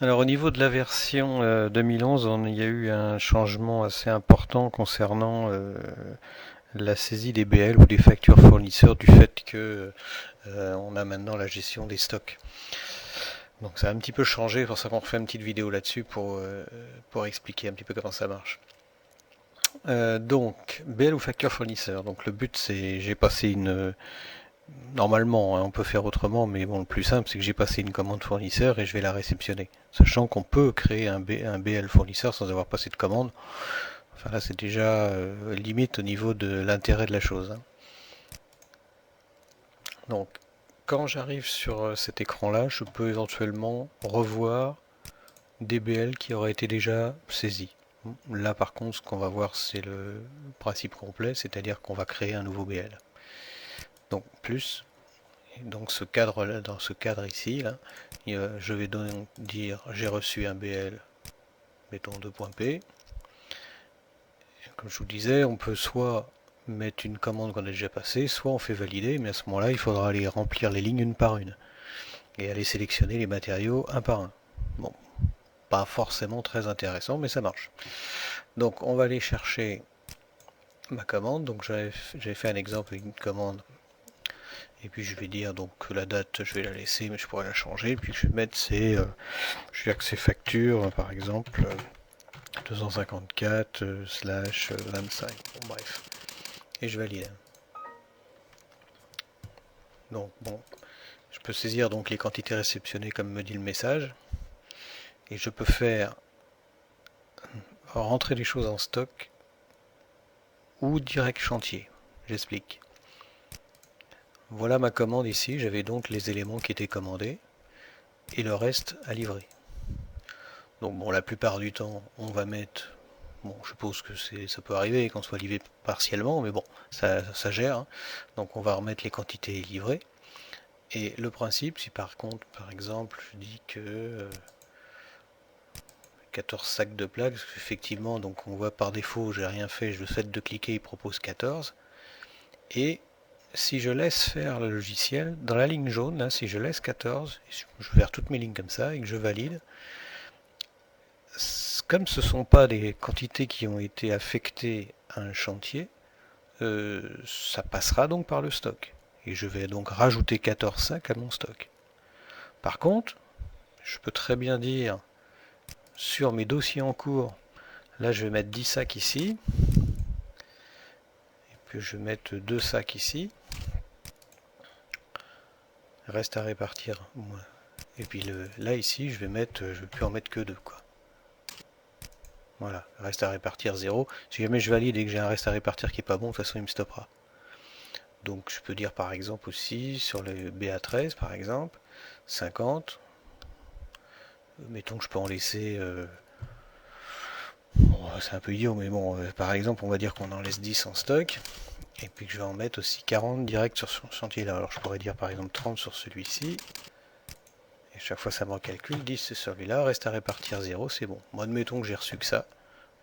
Alors au niveau de la version 2011, il y a eu un changement assez important concernant la saisie des BL ou des factures fournisseurs du fait que on a maintenant la gestion des stocks. Donc ça a un petit peu changé, c'est pour ça qu'on refait une petite vidéo là-dessus pour expliquer un petit peu comment ça marche. Donc BL ou facture fournisseur. Donc le but c'est j'ai passé une normalement, hein, on peut faire autrement, mais bon, le plus simple, c'est que j'ai passé une commande fournisseur et je vais la réceptionner. Sachant qu'on peut créer un BL fournisseur sans avoir passé de commande. Enfin là, c'est déjà limite au niveau de l'intérêt de la chose, hein. Donc, quand j'arrive sur cet écran-là, je peux éventuellement revoir des BL qui auraient été déjà saisis. Là, par contre, ce qu'on va voir, c'est le principe complet, c'est-à-dire qu'on va créer un nouveau BL. Donc, plus. Donc ce cadre là, dans ce cadre ici, là, je vais donc dire j'ai reçu un BL, mettons 2.p. Comme je vous disais, on peut soit mettre une commande qu'on a déjà passée, soit on fait valider, mais à ce moment-là, il faudra aller remplir les lignes une par une et aller sélectionner les matériaux un par un. Bon, pas forcément très intéressant, mais ça marche. Donc on va aller chercher ma commande. Donc j'avais fait un exemple avec une commande. Et puis je vais dire donc que la date, je vais la laisser, mais je pourrais la changer. Puis je vais mettre je vais dire que c'est facture, par exemple, 254 slash 25. Bon, bref. Et je valide. Donc bon, je peux saisir donc les quantités réceptionnées comme me dit le message. Et je peux faire rentrer les choses en stock ou direct chantier. J'explique. Voilà ma commande ici. J'avais donc les éléments qui étaient commandés et le reste à livrer. Donc bon, la plupart du temps, on va mettre. Bon, je suppose que ça peut arriver qu'on soit livré partiellement, mais bon, ça gère, hein. Donc on va remettre les quantités livrées. Et le principe, si par contre, par exemple, je dis que 14 sacs de plaques, effectivement, donc on voit par défaut, j'ai rien fait, le fait de cliquer, il propose 14. Et si je laisse faire le logiciel, dans la ligne jaune, là, si je laisse 14, je vais faire toutes mes lignes comme ça et que je valide, comme ce ne sont pas des quantités qui ont été affectées à un chantier, ça passera donc par le stock. Et je vais donc rajouter 14 sacs à mon stock. Par contre, je peux très bien dire sur mes dossiers en cours, là je vais mettre 10 sacs ici, et puis je vais mettre 2 sacs ici, reste à répartir. Et puis là ici, je vais plus en mettre que 2, quoi. Voilà, reste à répartir 0. Si jamais je valide et que j'ai un reste à répartir qui est pas bon, de toute façon il me stoppera. Donc je peux dire par exemple aussi sur le BA13 par exemple 50. Mettons que je peux en laisser. Bon, c'est un peu idiot, mais bon, par exemple, on va dire qu'on en laisse 10 en stock. Et puis que je vais en mettre aussi 40 direct sur ce chantier-là. Alors je pourrais dire par exemple 30 sur celui-ci. Et chaque fois ça me recalcule. 10 c'est celui-là. Reste à répartir 0, c'est bon. Moi, admettons que j'ai reçu que ça.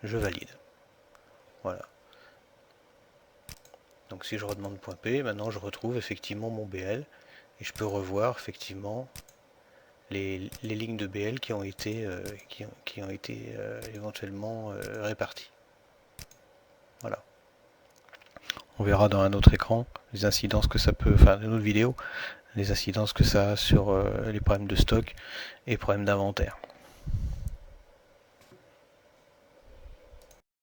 Je valide. Voilà. Donc si je redemande .p, maintenant je retrouve effectivement mon BL. Et je peux revoir effectivement les lignes de BL qui ont été, éventuellement réparties. Voilà. On verra dans un autre écran les incidences que ça peut, enfin une autre vidéo, les incidences que ça a sur les problèmes de stock et problèmes d'inventaire.